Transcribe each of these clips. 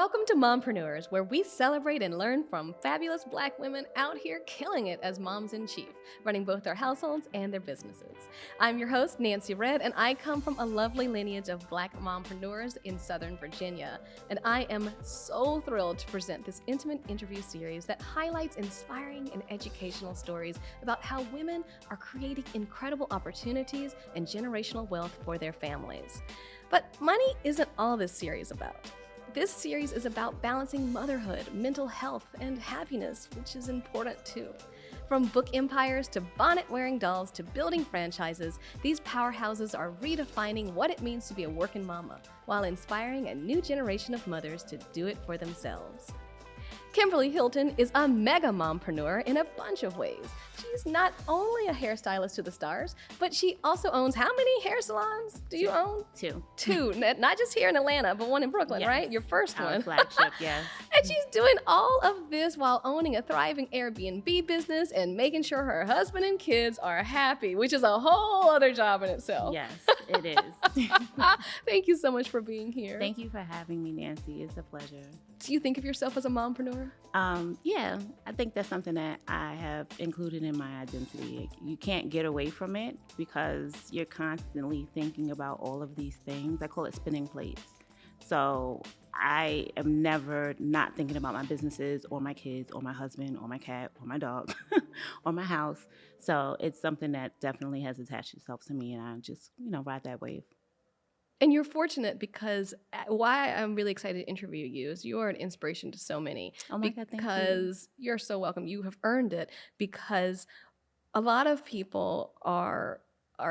Welcome to Mompreneurs, where we celebrate and learn from fabulous Black women out here killing it as moms-in-chief, running both their households and their businesses. I'm your host, Nancy Red, and I come from a lovely lineage of Black mompreneurs in Southern Virginia. And I am so thrilled to present this intimate interview series that highlights inspiring and educational stories about how women are creating incredible opportunities and generational wealth for their families. But money isn't all this series about. This series is about balancing motherhood, mental health, and happiness, which is important too. From book empires to bonnet-wearing dolls to building franchises, these powerhouses are redefining what it means to be a working mama, while inspiring a new generation of mothers to do it for themselves. Kimberly Hylton is a mega mompreneur in a bunch of ways. She's not only a hairstylist to the stars, but she also owns how many hair salons do you own? Two. Not just here in Atlanta, but one in Brooklyn, yes. Right? Your first Our one. flagship, yes. And she's doing all of this while owning a thriving Airbnb business and making sure her husband and kids are happy, which is a whole other job in itself. Yes, it is. Thank you so much for being here. Thank you for having me, Nancy. It's a pleasure. Do you think of yourself as a mompreneur? Yeah, I think that's something that I have included in my identity. You can't get away from it because you're constantly thinking about all of these things. I call it spinning plates. So I am never not thinking about my businesses or my kids or my husband or my cat or my dog or my house. So it's something that definitely has attached itself to me, and I just, ride that wave. And you're fortunate because why I'm really excited to interview you is you are an inspiration to so many. Oh my God, thank you. Because you're so welcome. You have earned it because a lot of people are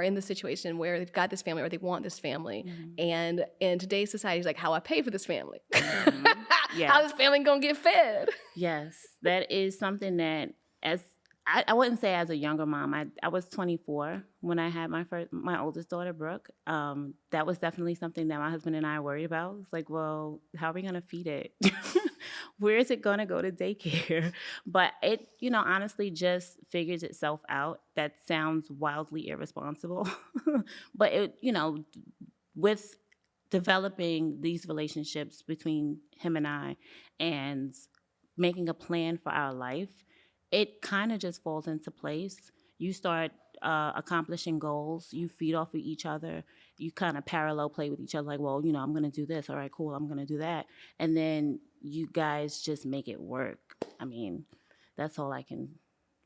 in the situation where they've got this family or they want this family. Mm-hmm. And in today's society, it's like, how I pay for this family. Mm-hmm. Yes. How this family gonna get fed? Yes, that is something that I wouldn't say as a younger mom. I was 24 when I had my oldest daughter, Brooke. That was definitely something that my husband and I worried about. It's like, well, how are we going to feed it? Where is it going to go to daycare? But it, honestly just figures itself out. That sounds wildly irresponsible. But it, with developing these relationships between him and I and making a plan for our life, it kind of just falls into place. You start accomplishing goals. You feed off of each other. You kind of parallel play with each other. Like, well, I'm going to do this. All right, cool. I'm going to do that. And then you guys just make it work. I mean, that's all I can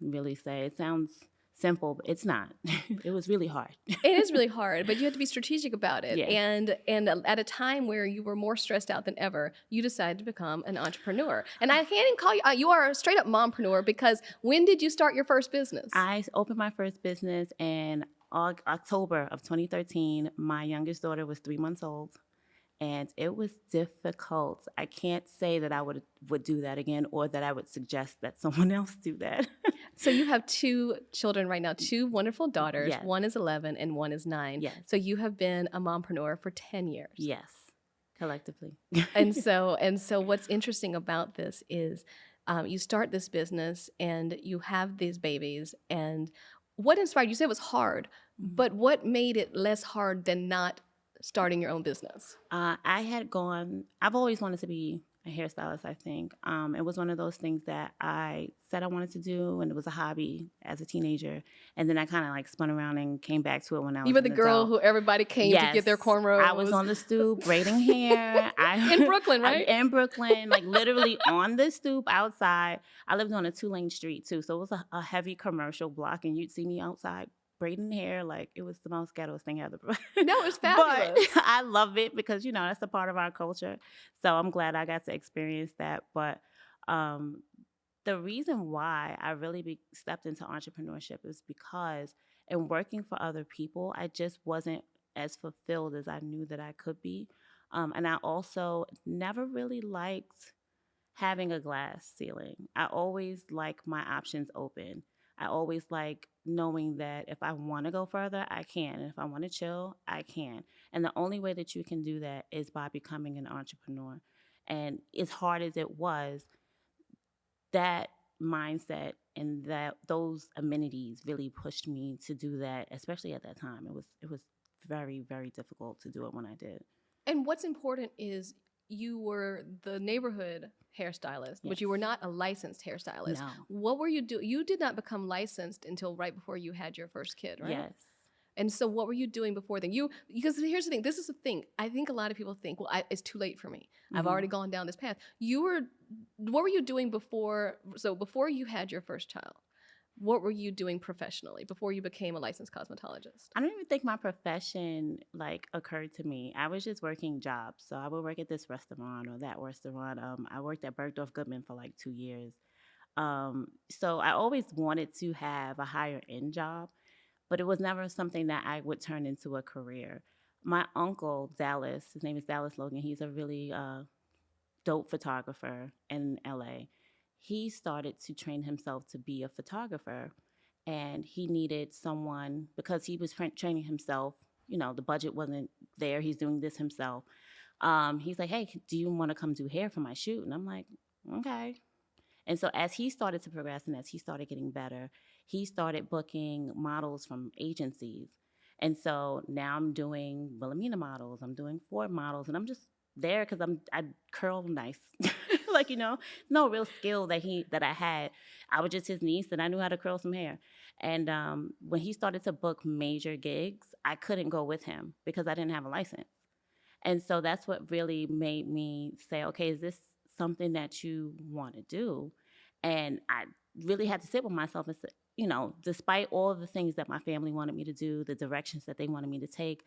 really say. It sounds simple, but it's not. It was really hard. It is really hard, but you have to be strategic about it. Yeah. And at a time where you were more stressed out than ever, you decided to become an entrepreneur. And I can't even call you, you are a straight up mompreneur because when did you start your first business? I opened my first business in October of 2013. My youngest daughter was 3 months old. And it was difficult. I can't say that I would do that again or that I would suggest that someone else do that. So you have two children right now, two wonderful daughters. Yes. One is 11 and one is 9. Yes. So you have been a mompreneur for 10 years. Yes, collectively. and so what's interesting about this is you start this business and you have these babies. And what inspired you? Said it was hard, but what made it less hard than not starting your own business? I've always wanted to be a hairstylist, I think. It was one of those things that I said I wanted to do, and it was a hobby as a teenager. And then I kind of spun around and came back to it when I was You were the girl adult. who everybody came to get their cornrows. I was on the stoop braiding hair. In Brooklyn, right? In Brooklyn, literally on the stoop outside. I lived on a 2-lane street too, so it was a heavy commercial block, and you'd see me outside braiding hair. It was the most ghetto thing ever. No, it's fabulous. But I love it because, that's a part of our culture. So I'm glad I got to experience that. But the reason why I really stepped into entrepreneurship is because in working for other people, I just wasn't as fulfilled as I knew that I could be. And I also never really liked having a glass ceiling. I always like my options open. I always like knowing that if I want to go further, I can. And if I want to chill, I can. And the only way that you can do that is by becoming an entrepreneur. And as hard as it was, that mindset and those amenities really pushed me to do that, especially at that time. It was very, very difficult to do it when I did. And what's important is you were the neighborhood hairstylist, but you were not a licensed hairstylist. No. What were you doing? You did not become licensed until right before you had your first kid, right? Yes. And so what were you doing before then? Because here's the thing, this is the thing. I think a lot of people think, well, it's too late for me. I've already gone down this path. What were you doing before you had your first child? What were you doing professionally before you became a licensed cosmetologist? I don't even think my profession occurred to me. I was just working jobs. So I would work at this restaurant or that restaurant. I worked at Bergdorf Goodman for 2 years. So I always wanted to have a higher end job, but it was never something that I would turn into a career. My uncle, Dallas, his name is Dallas Logan. He's a really dope photographer in LA. He started to train himself to be a photographer, and he needed someone because he was training himself. The budget wasn't there. He's doing this himself. He's like, hey, do you want to come do hair for my shoot? And I'm like, okay. And so as he started to progress and as he started getting better, he started booking models from agencies. And so now I'm doing Wilhelmina models. I'm doing Ford models, and I'm just there because I curl nice. No real skill that I had. I was just his niece, and I knew how to curl some hair. And when he started to book major gigs, I couldn't go with him because I didn't have a license. And so that's what really made me say, okay, is this something that you want to do? And I really had to sit with myself and say, despite all of the things that my family wanted me to do, the directions that they wanted me to take,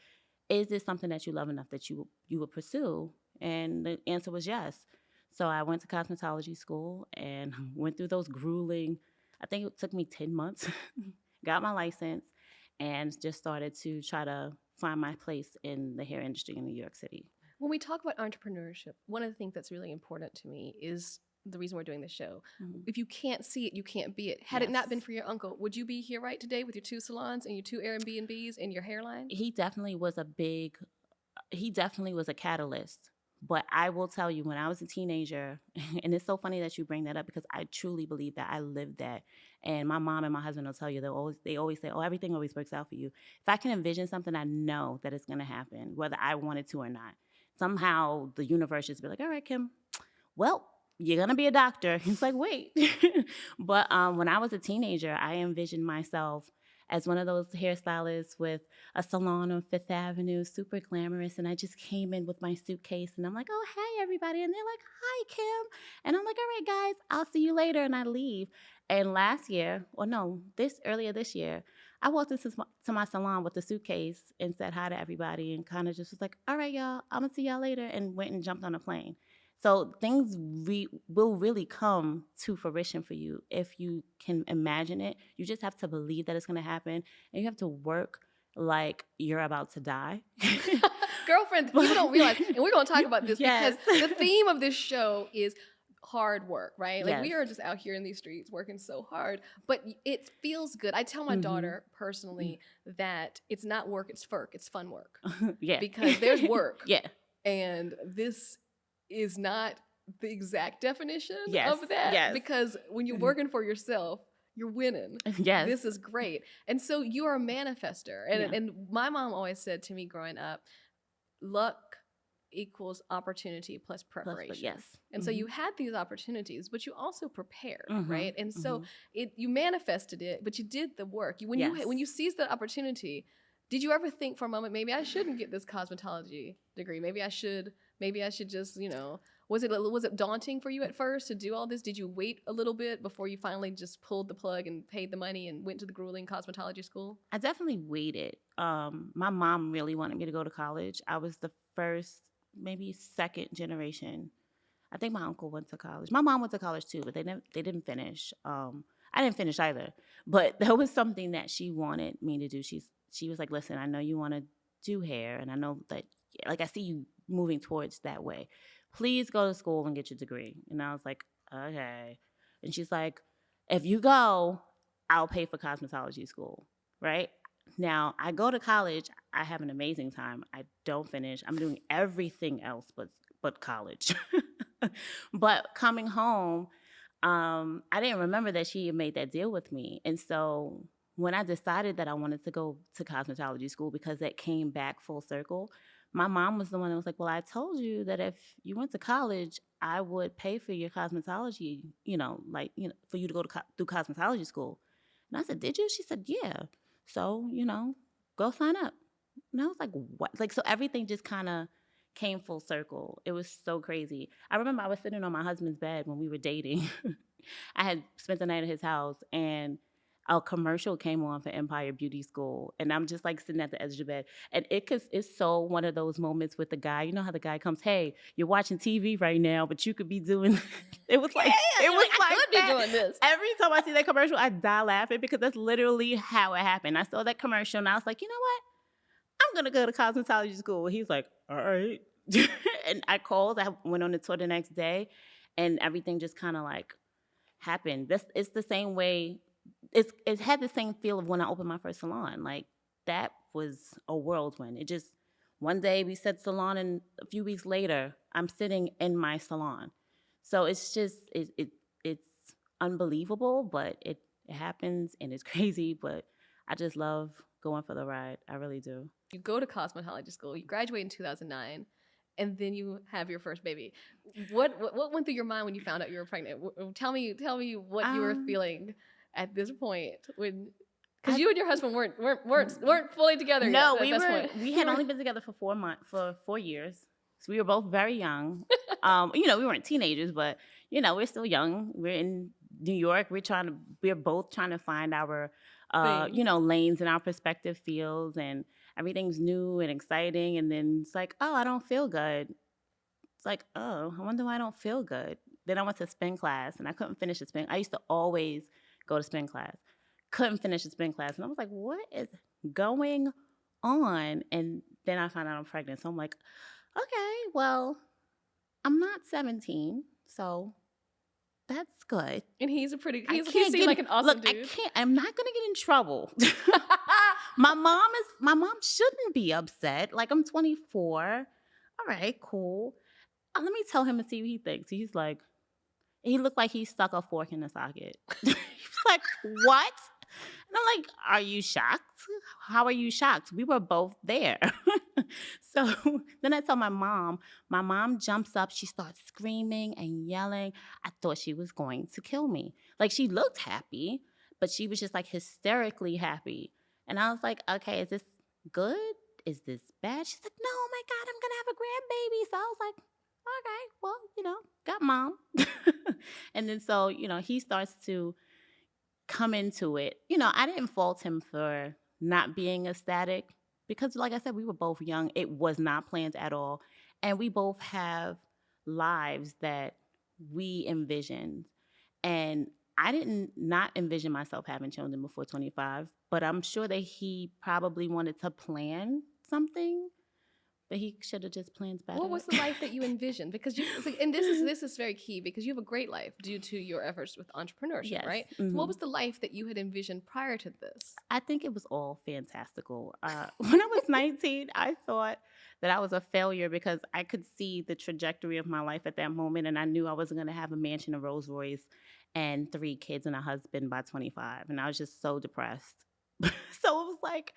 is this something that you love enough that you would pursue? And the answer was yes. So I went to cosmetology school and went through those grueling, I think it took me 10 months, got my license, and just started to try to find my place in the hair industry in New York City. When we talk about entrepreneurship, one of the things that's really important to me is the reason we're doing this show. Mm-hmm. If you can't see it, you can't be it. Had it not been for your uncle, would you be here right today with your 2 salons and your 2 Airbnbs and your hairline? He definitely was a catalyst. But I will tell you, when I was a teenager, and it's so funny that you bring that up because I truly believe that I lived that. And my mom and my husband will tell you, they always say, oh, everything always works out for you. If I can envision something, I know that it's going to happen, whether I wanted to or not. Somehow the universe just be like, all right, Kim, well, you're going to be a doctor. It's like, wait. But when I was a teenager, I envisioned myself as one of those hairstylists with a salon on Fifth Avenue, super glamorous. And I just came in with my suitcase and I'm like, oh, hey, everybody. And they're like, hi, Kim. And I'm like, all right, guys, I'll see you later. And I leave. And earlier this year, I walked into my salon with a suitcase and said hi to everybody and kind of just was like, all right, y'all, I'm going to see y'all later, and went and jumped on a plane. So things will really come to fruition for you if you can imagine it. You just have to believe that it's going to happen, and you have to work like you're about to die. Girlfriend, people don't realize, and we're going to talk about this because the theme of this show is hard work, right? We are just out here in these streets working so hard, but it feels good. I tell my daughter personally that it's not work, it's FERC, it's fun work. Because there's work. And this is not the exact definition of that. Because when you're working for yourself, you're winning. This is great. And so you are a manifester. And my mom always said to me growing up, luck equals opportunity plus preparation. And so you had these opportunities, but you also prepared, right? And so you manifested it, but you did the work. When you seized the opportunity, did you ever think for a moment, maybe I shouldn't get this cosmetology degree? Maybe I should just, was it daunting for you at first to do all this? Did you wait a little bit before you finally just pulled the plug and paid the money and went to the grueling cosmetology school? I definitely waited. My mom really wanted me to go to college. I was the first, maybe second generation. I think my uncle went to college. My mom went to college too, but they didn't finish. I didn't finish either. But that was something that she wanted me to do. She was like, listen, I know you want to do hair, and I know that, I see you moving towards that way. Please go to school and get your degree. And I was like, okay. And she's like, if you go, I'll pay for cosmetology school, right? Now, I go to college. I have an amazing time. I don't finish. I'm doing everything else but college. But coming home, I didn't remember that she had made that deal with me. And so when I decided that I wanted to go to cosmetology school, because that came back full circle, my mom was the one that was like, well, I told you that if you went to college, I would pay for your cosmetology, for you to go to through cosmetology school. And I said, did you? She said, yeah. So, go sign up. And I was like, what? Like, so everything just kind of came full circle. It was so crazy. I remember I was sitting on my husband's bed when we were dating. I had spent the night at his house, and a commercial came on for Empire Beauty School, and I'm just like sitting at the edge of the bed, and it's so one of those moments with the guy. You know how the guy comes, "Hey, you're watching TV right now, but you could be doing." It was like I could be doing this. Every time I see that commercial, I die laughing because that's literally how it happened. I saw that commercial, and I was like, you know what? I'm gonna go to cosmetology school. He's like, all right, and I called. I went on the tour the next day, and everything just kind of like happened. It's the same way. It had the same feel of when I opened my first salon. Like that was a whirlwind. It just one day we said salon, and a few weeks later I'm sitting in my salon. So it's just it's unbelievable, but it happens and it's crazy. But I just love going for the ride. I really do. You go to cosmetology school. You graduate in 2009. And then you have your first baby. What went through your mind when you found out you were pregnant? Tell me what you were feeling at this point when, because you and your husband weren't fully together. No, yet we had only been together for 4 years. So we were both very young. We weren't teenagers, but we're still young. We're in New York. We're both trying to find our lanes in our prospective fields, and everything's new and exciting. And then it's like, oh, I don't feel good. It's like, oh, I wonder why I don't feel good. Then I went to spin class, and I couldn't finish the spin. I used to always go to spin class. Couldn't finish the spin class. And I was like, what is going on? And then I found out I'm pregnant. So I'm like, okay, well, I'm not 17, so that's good. And he seemed like an awesome dude. I'm not gonna get in trouble. My mom shouldn't be upset. Like, I'm 24. All right, cool. Let me tell him and see what he thinks. He's like, he looked like he stuck a fork in the socket. He's like, what? And I'm like, are you shocked? How are you shocked? We were both there. So then I tell my mom. My mom jumps up. She starts screaming and yelling. I thought she was going to kill me. Like, she looked happy, but she was just like hysterically happy. And I was like, okay, is this good? Is this bad? She's like, no, oh my God, I'm going to have a grandbaby. So I was like, okay, well, got mom. And then so, he starts to come into it. I didn't fault him for not being ecstatic because, like I said, we were both young. It was not planned at all. And we both have lives that we envisioned. And I didn't not envision myself having children before 25, but I'm sure that he probably wanted to plan something, but he should have just planned better. What was the life that you envisioned? Because and this is very key because you have a great life due to your efforts with entrepreneurship, yes. Right? Mm-hmm. So what was the life that you had envisioned prior to this? I think it was all fantastical. When I was 19, I thought that I was a failure because I could see the trajectory of my life at that moment, and I knew I wasn't going to have a mansion, a Rolls Royce, and 3 kids and a husband by 25, and I was just so depressed. So it was like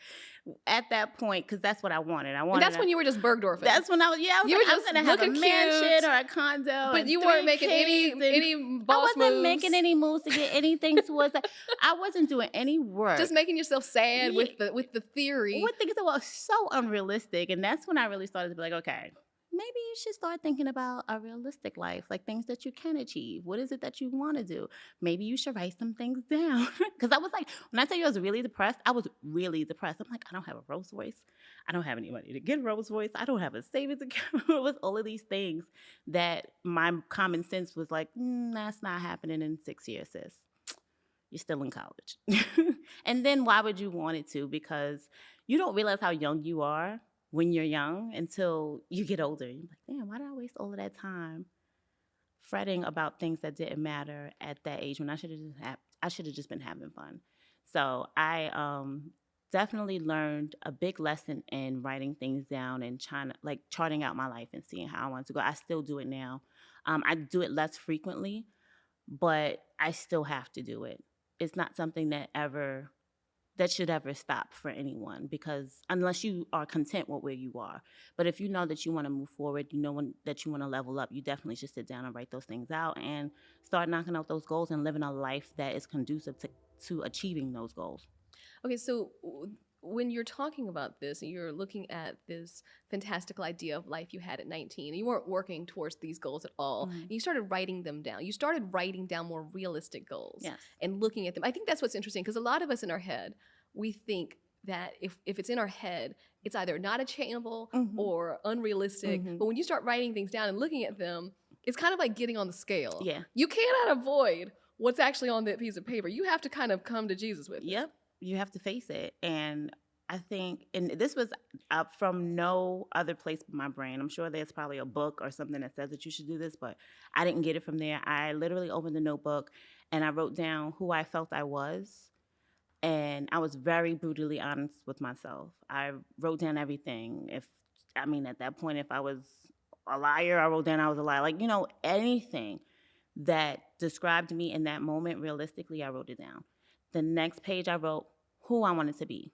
at that point, because that's what I wanted. And that's when you were just Bergdorfing. That's when I was going to have a mansion or a condo. But you weren't making any boss moves. I wasn't making any moves to get anything towards that. I wasn't doing any work. Just making yourself sad with the theory. With things that were so unrealistic. And that's when I really started to be like, okay, maybe you should start thinking about a realistic life, like things that you can achieve. What is it that you want to do? Maybe you should write some things down. Because I was like, when I tell you I was really depressed, I was really depressed. I'm like, I don't have a Rolls Royce. I don't have any money to get a Rolls Royce. I don't have a savings account. It was all of these things that my common sense was like, that's not happening in 6 years, sis. You're still in college. And then why would you want it to? Because you don't realize how young you are when you're young until you get older. You're like, damn, why did I waste all of that time fretting about things that didn't matter at that age when I should have just been having fun. So I definitely learned a big lesson in writing things down and charting out my life and seeing how I want to go. I still do it now. I do it less frequently, but I still have to do it. It's not something that ever that should ever stop for anyone, because unless you are content with where you are. But if you know that you want to move forward, that you want to level up, you definitely should sit down and write those things out and start knocking out those goals and living a life that is conducive to achieving those goals. Okay, so when you're talking about this and you're looking at this fantastical idea of life you had at 19, and you weren't working towards these goals at all, and you started writing them down. You started writing down more realistic goals and looking at them. I think that's what's interesting, because a lot of us in our head, we think that if it's in our head, it's either not attainable or unrealistic. But when you start writing things down and looking at them, it's kind of like getting on the scale. Yeah. You cannot avoid what's actually on that piece of paper. You have to kind of come to Jesus with it. Yep. You have to face it. And I think, and this was from no other place but my brain. I'm sure there's probably a book or something that says that you should do this, but I didn't get it from there. I literally opened the notebook and I wrote down who I felt I was. And I was very brutally honest with myself. I wrote down everything. At that point, if I was a liar, I wrote down I was a liar. Like, anything that described me in that moment, realistically, I wrote it down. The next page I wrote who I wanted to be.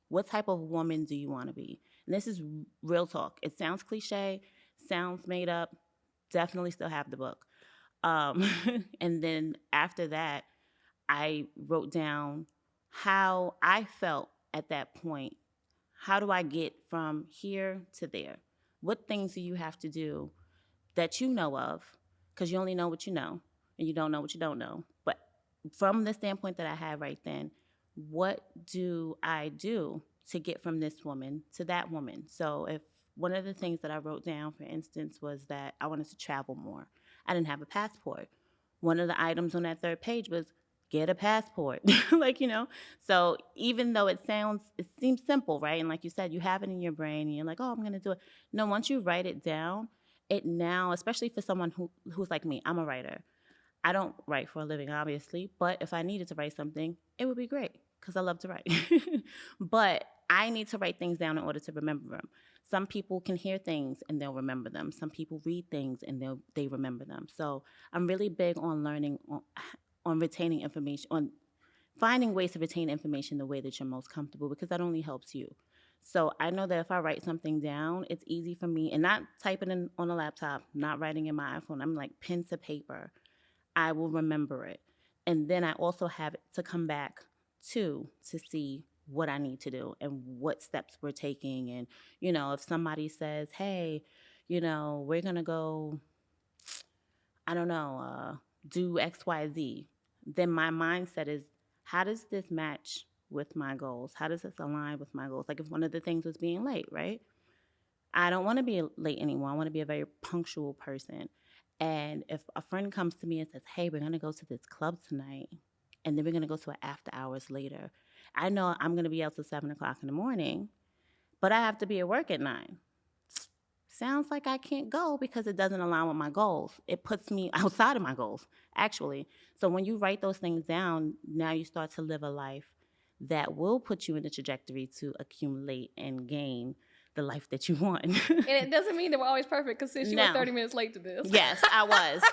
What type of woman do you want to be? And this is real talk. It sounds cliche, sounds made up. Definitely still have the book. And then after that, I wrote down how I felt at that point. How do I get from here to there? What things do you have to do that you know of? Because you only know what you know, and you don't know what you don't know. But from the standpoint that I had right then, what do I do to get from this woman to that woman? So if one of the things that I wrote down, for instance, was that I wanted to travel more. I didn't have a passport. One of the items on that third page was get a passport. So even though it seems simple, right? And like you said, you have it in your brain and you're like, oh, I'm going to do it. No, once you write it down, it now, especially for someone who's like me, I'm a writer. I don't write for a living, obviously, but if I needed to write something, it would be great because I love to write. But I need to write things down in order to remember them. Some people can hear things and they'll remember them. Some people read things and they remember them. So I'm really big on learning, on retaining information, on finding ways to retain information the way that you're most comfortable, because that only helps you. So I know that if I write something down, it's easy for me, and not typing in on a laptop, not writing in my iPhone. I'm like pen to paper. I will remember it. And then I also have it to come back to see what I need to do and what steps we're taking. And, if somebody says, hey, we're going to go, I don't know, do X, Y, Z, then my mindset is, how does this match with my goals? How does this align with my goals? Like if one of the things was being late, right? I don't want to be late anymore. I want to be a very punctual person. And if a friend comes to me and says, hey, we're going to go to this club tonight, and then we're going to go to an after hours later, I know I'm going to be out till 7 o'clock in the morning, but I have to be at work at 9. Sounds like I can't go because it doesn't align with my goals. It puts me outside of my goals, actually. So when you write those things down, now you start to live a life that will put you in the trajectory to accumulate and gain the life that you want. And it doesn't mean that we're always perfect, because since you were 30 minutes late to this. Yes, I was.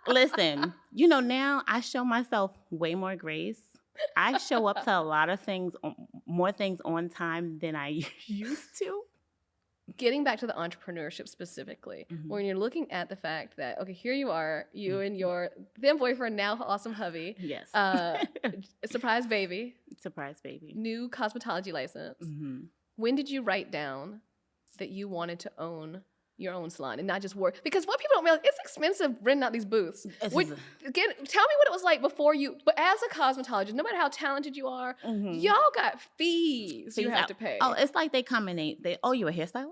Listen, now I show myself way more grace. I show up to a lot of things, more things on time than I used to. Getting back to the entrepreneurship specifically, when you're looking at the fact that, okay, here you are, you and your then boyfriend, now awesome hubby. Yes. Surprise baby. Surprise baby. New cosmetology license. When did you write down that you wanted to own your own salon and not just work? Because what people don't realize, it's expensive renting out these booths. Tell me what it was like before you, but as a cosmetologist, no matter how talented you are, y'all got fees you have to pay. Oh, it's like they come and they oh, you a hairstylist?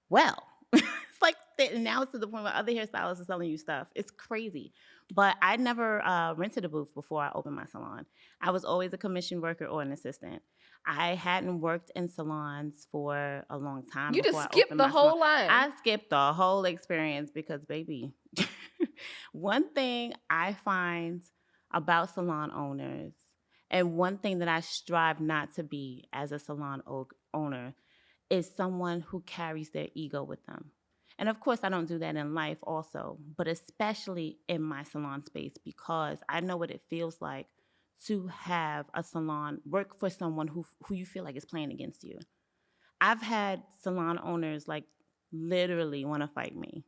Well, it's like now it's to the point where other hairstylists are selling you stuff. It's crazy. But I never rented a booth before I opened my salon. I was always a commission worker or an assistant. I hadn't worked in salons for a long time. You just skipped the whole line. I skipped the whole experience because, baby, one thing I find about salon owners, and one thing that I strive not to be as a salon owner, is someone who carries their ego with them. And of course, I don't do that in life also, but especially in my salon space, because I know what it feels like to have a salon work for someone who you feel like is playing against you. I've had salon owners like literally want to fight me.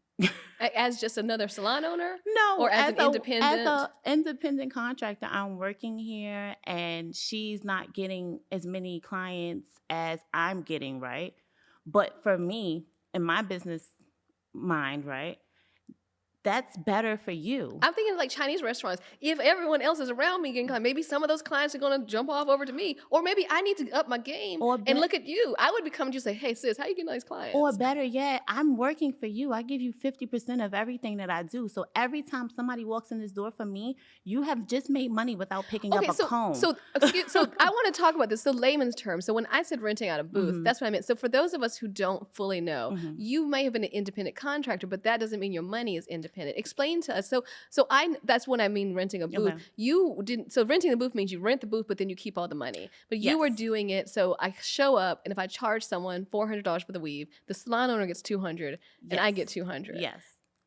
As just another salon owner? No, or as an independent? As an independent contractor, I'm working here and she's not getting as many clients as I'm getting, right? But for me, in my business mind, right, that's better for you. I'm thinking like Chinese restaurants. If everyone else is around me getting clients, maybe some of those clients are going to jump off over to me. Or maybe I need to up my game and look at you. I would be coming to you and say, hey, sis, how you getting these clients? Or better yet, I'm working for you. I give you 50% of everything that I do. So every time somebody walks in this door for me, you have just made money without picking up a comb. So I want to talk about this. So layman's terms. So when I said renting out a booth, that's what I meant. So for those of us who don't fully know, you may have been an independent contractor, but that doesn't mean your money is independent. Explain to us. So that's what I mean renting a booth. Okay. You didn't. So renting the booth means you rent the booth, but then you keep all the money. But you were doing it. So I show up, and if I charge someone $400 for the weave, the salon owner gets $200, and I get $200. Yes.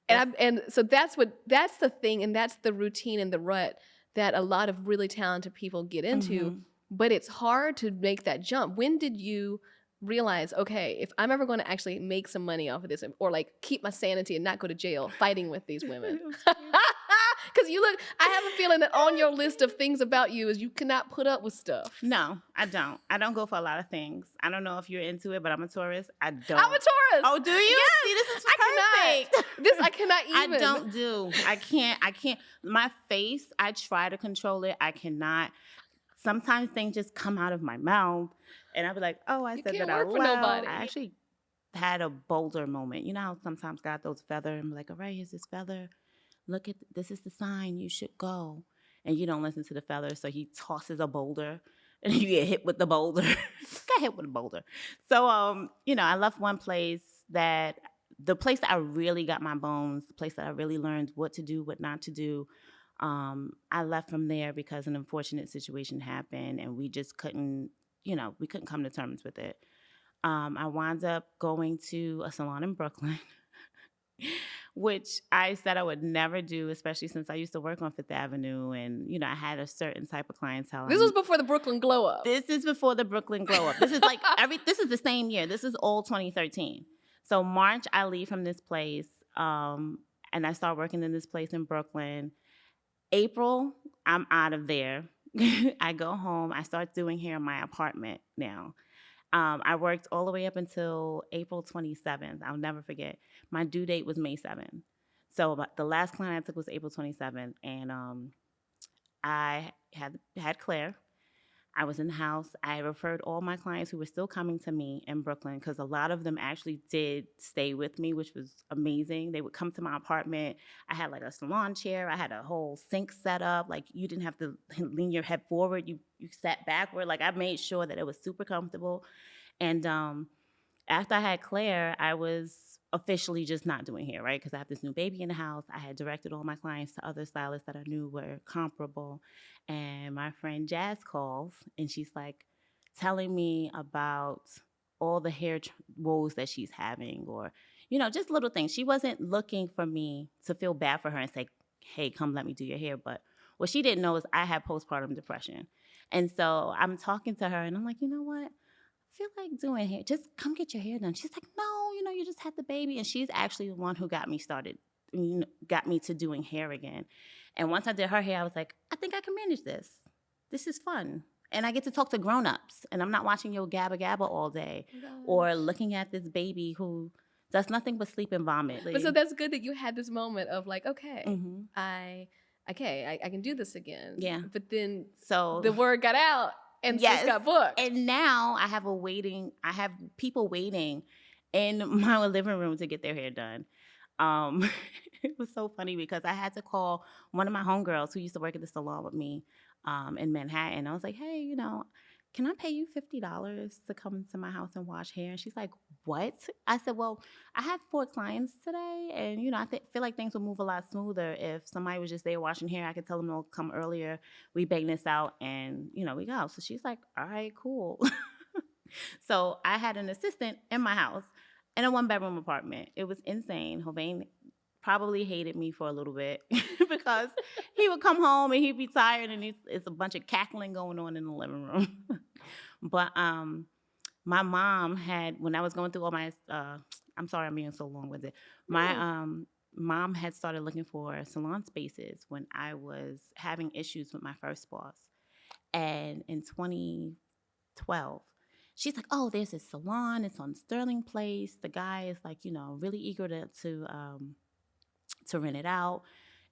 And so that's the thing, and that's the routine and the rut that a lot of really talented people get into. But it's hard to make that jump. When did you realize, okay, if I'm ever going to actually make some money off of this, or like keep my sanity and not go to jail fighting with these women? Because I have a feeling that on your list of things about you is you cannot put up with stuff. No, I don't. I don't go for a lot of things. I don't know if you're into it, but I'm a Taurus. I don't. I'm a Taurus. Oh, do you? Yes. See, this is perfect. I cannot even. I don't do. I can't. My face, I try to control it. I cannot. Sometimes things just come out of my mouth, and I'll be like, oh, I said that out loud. Nobody. I actually had a bolder moment. You know how sometimes God throws feather and I'm like, all right, here's this feather. Look at this is the sign you should go. And you don't listen to the feather, so he tosses a boulder and you get hit with the boulder. Got hit with a boulder. So I left one place the place that I really got my bones, the place that I really learned what to do, what not to do. I left from there because an unfortunate situation happened and we just couldn't come to terms with it. I wound up going to a salon in Brooklyn, which I said I would never do, especially since I used to work on Fifth Avenue and, I had a certain type of clientele. This was before the Brooklyn glow up. This is before the Brooklyn glow up. This is like this is the same year. This is all 2013. So March, I leave from this place and I start working in this place in Brooklyn. April, I'm out of there. I go home. I start doing hair in my apartment now. I worked all the way up until April 27th. I'll never forget. My due date was May 7th. So the last client I took was April 27th. And I had Claire. I was in the house. I referred all my clients who were still coming to me in Brooklyn because a lot of them actually did stay with me, which was amazing. They would come to my apartment. I had like a salon chair. I had a whole sink set up. Like you didn't have to lean your head forward. You sat backward. Like I made sure that it was super comfortable. And after I had Claire, I was officially just not doing hair, right? Because I have this new baby in the house. I had directed all my clients to other stylists that I knew were comparable. And my friend Jazz calls, and she's like telling me about all the hair woes that she's having or, just little things. She wasn't looking for me to feel bad for her and say, hey, come let me do your hair. But what she didn't know is I had postpartum depression. And so I'm talking to her, and I'm like, you know what? I feel like doing hair. Just come get your hair done. She's like, no, you just had the baby. And she's actually the one who got me started, got me to doing hair again. And once I did her hair, I was like, I think I can manage this. This is fun. And I get to talk to grown-ups. And I'm not watching your gabba gabba all day or looking at this baby who does nothing but sleep and vomit. But so that's good that you had this moment of like, okay, I can do this again. Yeah. But then the word got out. And sis got booked. And now I have people waiting in my living room to get their hair done. It was so funny because I had to call one of my homegirls who used to work at the salon with me in Manhattan. I was like, hey, can I pay you $50 to come to my house and wash hair? And she's like, what? I said, well, I have 4 clients today. And, I feel like things would move a lot smoother if somebody was just there washing hair. I could tell them they'll come earlier. We bang this out and, we go. So she's like, all right, cool. So I had an assistant in my house in a 1-bedroom apartment. It was insane. Hovain probably hated me for a little bit because he would come home and he'd be tired and it's a bunch of cackling going on in the living room. But my mom had, when I was going through all my, I'm sorry I'm being so long with it. My mom had started looking for salon spaces when I was having issues with my first boss. And in 2012, she's like, oh, there's a salon. It's on Sterling Place. The guy is like, really eager to rent it out.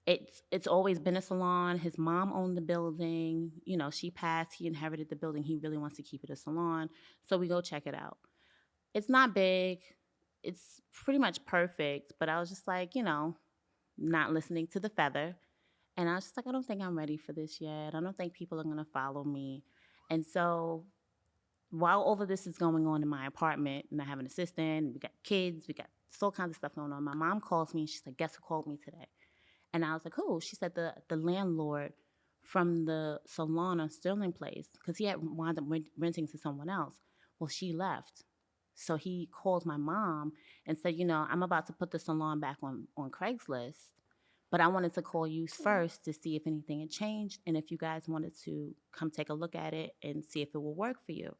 It's always been a salon. His mom owned the building. She passed. He inherited the building. He really wants to keep it a salon. So we go check it out. It's not big. It's pretty much perfect. But I was just like, not listening to the feather. And I was just like, I don't think I'm ready for this yet. I don't think people are going to follow me. And so while all of this is going on in my apartment, and I have an assistant, we got kids, we got all kinds of stuff going on, my mom calls me and she's like, guess who called me today? And I was like, who? She said the landlord from the salon on Sterling Place, because he had wound up renting to someone else. Well, she left. So he called my mom and said, I'm about to put the salon back on Craigslist, but I wanted to call you first to see if anything had changed and if you guys wanted to come take a look at it and see if it will work for you.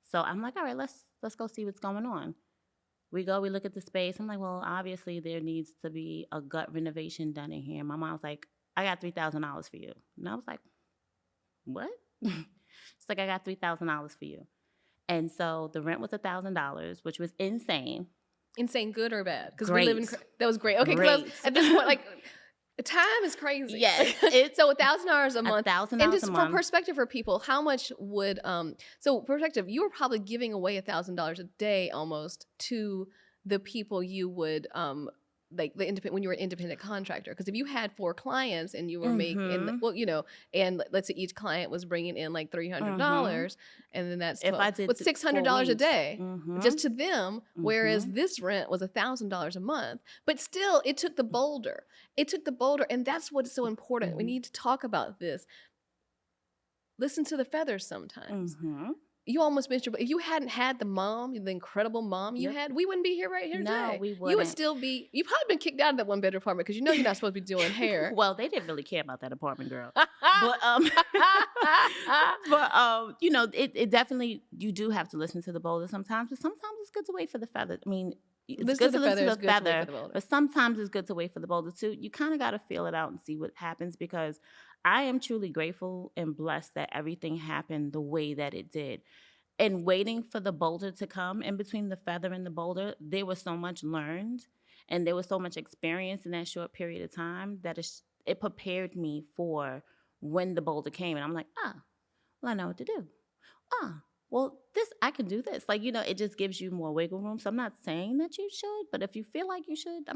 So I'm like, all right, let's go see what's going on. We look at the space. I'm like, well, obviously there needs to be a gut renovation done in here. My mom was like, I got $3,000 for you. And I was like, what? She's like, I got $3,000 for you. And so the rent was $1,000, which was insane. Insane, good or bad? Because we live in. That was great. Okay, because at this point, time is crazy. Yes. So $1,000 a month. $1,000 and just a for month. perspective for people, how much would perspective, you were probably giving away $1,000 a day almost to the people you would like the independent when you were an independent contractor. Because if you had 4 clients and you were making and let's say each client was bringing in like $300, and then that's 12, if I did $600 a day just to them. Whereas Mm-hmm. this rent was $1,000 a month, but still it took the boulder. And that's what's so important. We need to talk about this. Listen to the feathers sometimes. You almost missed your, if you hadn't had the incredible mom you had, we wouldn't be here right here today. No, we wouldn't. You would still be, you probably been kicked out of that 1-bedroom apartment because you're not supposed to be doing hair. Well, they didn't really care about that apartment, girl. but it definitely, you do have to listen to the boulder sometimes, but sometimes it's good to wait for the feather. I mean, it's good to listen to the feather, but sometimes it's good to wait for the boulder too. You kind of got to feel it out and see what happens, because I am truly grateful and blessed that everything happened the way that it did. And waiting for the boulder to come, in between the feather and the boulder, there was so much learned and there was so much experience in that short period of time that it prepared me for when the boulder came. And I'm like, well, I know what to do. Well, I can do this. It just gives you more wiggle room. So I'm not saying that you should, but if you feel like you should,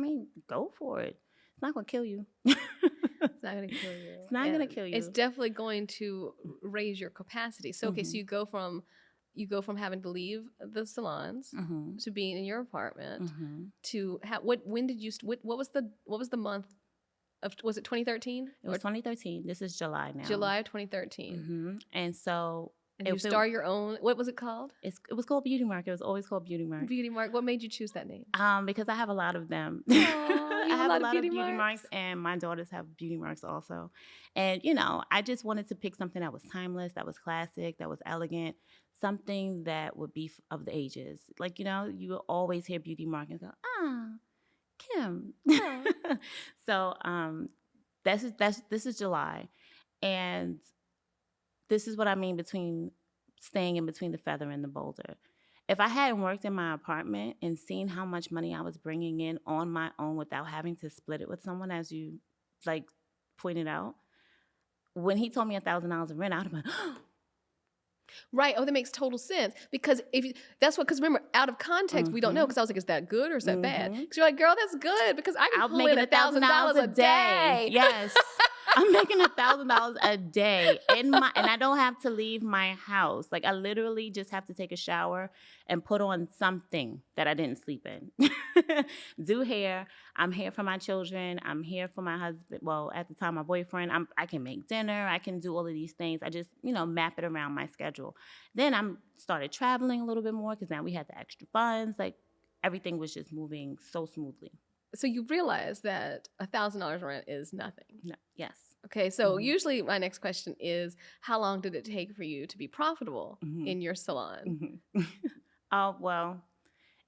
go for it. It's not going to kill you. It's not going to kill you. It's not going to kill you. It's definitely going to raise your capacity. So, okay, so you go from having to leave the salons to being in your apartment to what was the month of, was it 2013? It was 2013. This is July now. July of 2013. And so you start your own, what was it called? It was called Beauty Mark. It was always called Beauty Mark. Beauty Mark. What made you choose that name? Because I have a lot of them. Aww, I have a lot of beauty marks, and my daughters have beauty marks also. And, I just wanted to pick something that was timeless, that was classic, that was elegant, something that would be of the ages. You will always hear Beauty Mark and go, Kim. So this is July. And this is what I mean between staying in between the feather and the boulder. If I hadn't worked in my apartment and seen how much money I was bringing in on my own without having to split it with someone, as you pointed out, when he told me $1,000 of rent, I would have been, right. Oh, that makes total sense. Because because remember, out of context, we don't know. Because I was like, is that good or is that bad? Because you're like, girl, that's good because I can pull in $1,000 a day. Yes. I'm making $1,000 a day and I don't have to leave my house. I literally just have to take a shower and put on something that I didn't sleep in. Do hair. I'm here for my children. I'm here for my husband. Well, at the time, my boyfriend. I can make dinner. I can do all of these things. I just, map it around my schedule. Then I started traveling a little bit more because now we had the extra funds. Everything was just moving so smoothly. So you realize that $1,000 rent is nothing. No. Yes. Okay, so usually my next question is, how long did it take for you to be profitable in your salon? Well,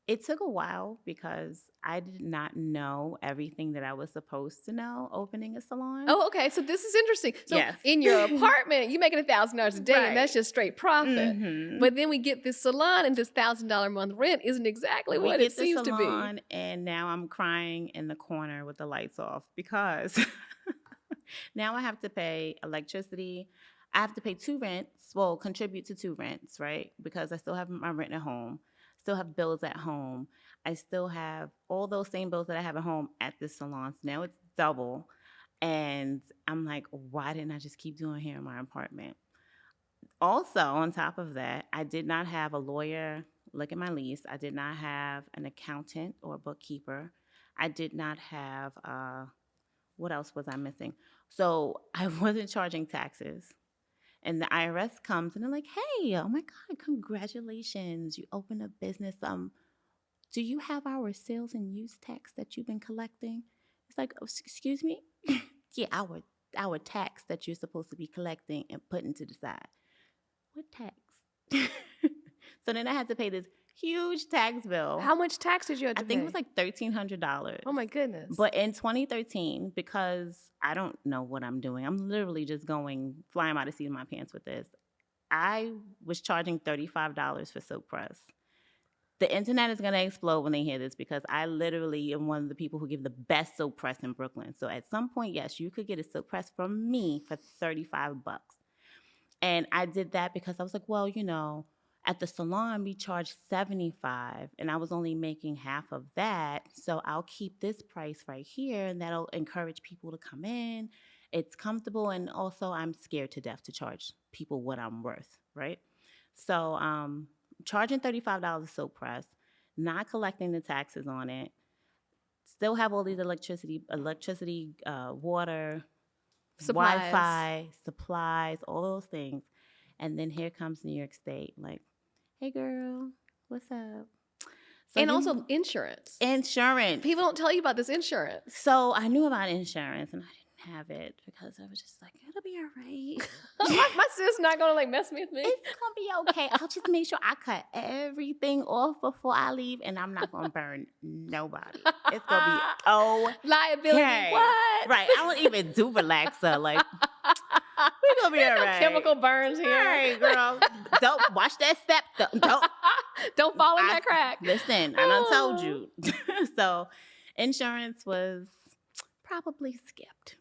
it took a while because I did not know everything that I was supposed to know opening a salon. Oh, okay. So this is interesting. So in your apartment, you're making $1,000 a day, and that's just straight profit. But then we get this salon, and this $1,000 a month rent isn't exactly what it seems to be. And now I'm crying in the corner with the lights off because now I have to pay electricity. I have to pay 2 rents. Well, contribute to 2 rents, right? Because I still have my rent at home. Still have bills at home. I still have all those same bills that I have at home at the salon. So now it's double. And I'm like, why didn't I just keep doing hair in my apartment? Also, on top of that, I did not have a lawyer look at my lease. I did not have an accountant or a bookkeeper. I did not have, what else was I missing? So I wasn't charging taxes. And the IRS comes and they're like, hey, oh my God, congratulations. You opened a business. Do you have our sales and use tax that you've been collecting? It's like, oh, excuse me? Yeah, our tax that you're supposed to be collecting and putting to the side. What tax? So then I had to pay this huge tax bill. How much tax did you have to pay? I think it was like $1,300. Oh my goodness. But in 2013, because I don't know what I'm doing, I'm literally just flying by the seat of my pants with this. I was charging $35 for silk press. The internet is going to explode when they hear this because I literally am one of the people who give the best silk press in Brooklyn. So at some point, yes, you could get a silk press from me for $35. And I did that because I was like, well, at the salon, we charge $75, and I was only making half of that. So I'll keep this price right here, and that'll encourage people to come in. It's comfortable, and also I'm scared to death to charge people what I'm worth, right? So charging $35 a silk press, not collecting the taxes on it, still have all these electricity, water, supplies. Wi-Fi, supplies, all those things. And then here comes New York State, like, hey, girl, what's up? So and also insurance. Insurance. People don't tell you about this insurance. So I knew about insurance, and I didn't have it because I was just like, it'll be all right. my sis not going to mess with me. It's going to be okay. I'll just make sure I cut everything off before I leave, and I'm not going to burn nobody. It's going to be liability. What? Right. I don't even do relaxer. Like, we're going to be all right. Chemical burns here. All right, girl. Don't watch that step. Don't fall in that crack. Listen, I done told you. So insurance was probably skipped.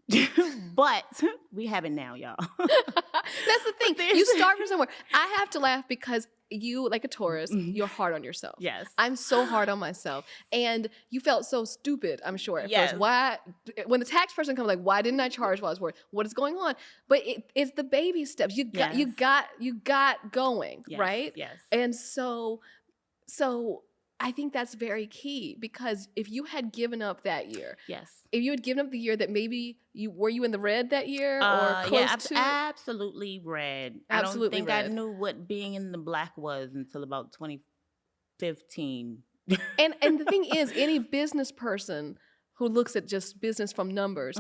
But we have it now, y'all. That's the thing. You start from somewhere. I have to laugh because you, like a Taurus, you're hard on yourself. Yes. I'm so hard on myself. And you felt so stupid, I'm sure, at Yes. first. Why, when the tax person comes, like, why didn't I charge while I was working? What is going on? But it's the baby steps. You got going, Yes. right? Yes. And so I think that's very key because if you had given up that year, Yes. if you had given up the year that maybe were you in the red that year or close to? Absolutely red. Absolutely I don't think red. I knew what being in the black was until about 2015. And the thing is, any business person who looks at just business from numbers,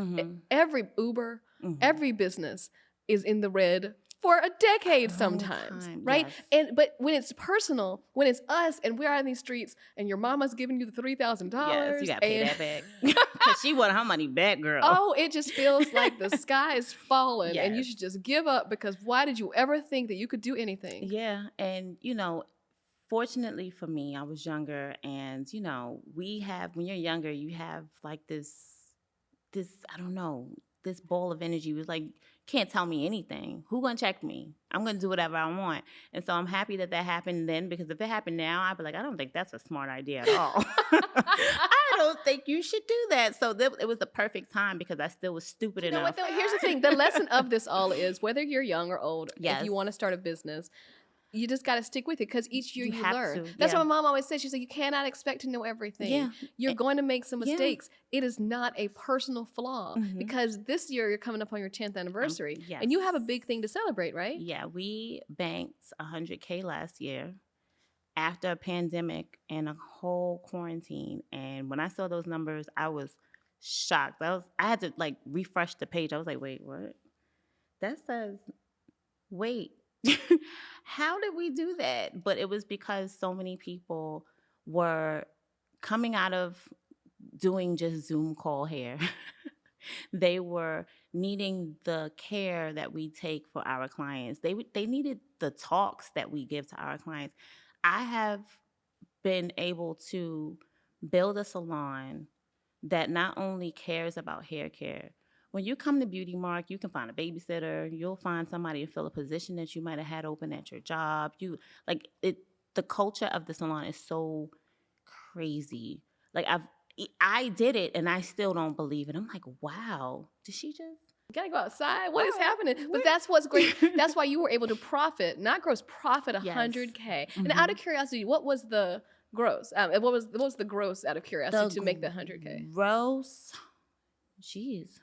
every Uber, every business is in the red for a decade sometimes, right? Yes. But when it's personal, when it's us and we're out in these streets and your mama's giving you the $3,000. Yes, you got to pay that back. Because she wanted her money back, girl. Oh, it just feels like the sky is falling and you Yes. should just give up because why did you ever think that you could do anything? Yeah, and fortunately for me, I was younger, and when you're younger, you have like this I don't know, this ball of energy. It was like, can't tell me anything. Who gonna check me? I'm gonna do whatever I want. And so I'm happy that happened then, because if it happened now, I'd be like, I don't think that's a smart idea at all. I don't think you should do that. So it was the perfect time because I still was stupid enough. What, though? Here's the thing. The lesson of this all is whether you're young or old, Yes. if you want to start a business, you just got to stick with it because each year you have learn. to, That's yeah. what my mom always said. She said, you cannot expect to know everything. Yeah. You're going to make some Yeah. mistakes. It is not a personal flaw because this year you're coming up on your 10th anniversary yes. and you have a big thing to celebrate, right? Yeah, we banked $100K last year, after a pandemic and a whole quarantine. And when I saw those numbers, I was shocked. I had to like refresh the page. I was like, wait, what? That says, wait, how did we do that? But it was because so many people were coming out of doing just Zoom call hair. They were needing the care that we take for our clients. They needed the talks that we give to our clients. I have been able to build a salon that not only cares about hair care. When you come to Beauty Mark, you can find a babysitter. You'll find somebody to fill a position that you might have had open at your job. The culture of the salon is so crazy. Like I did it and I still don't believe it. I'm like, wow, did she just? You gotta go outside. What is happening? But that's what's great. That's why you were able to profit, not gross, profit $100K. Mm-hmm. And out of curiosity, what was the gross? What was the gross out of curiosity to make the $100K? Gross, jeez.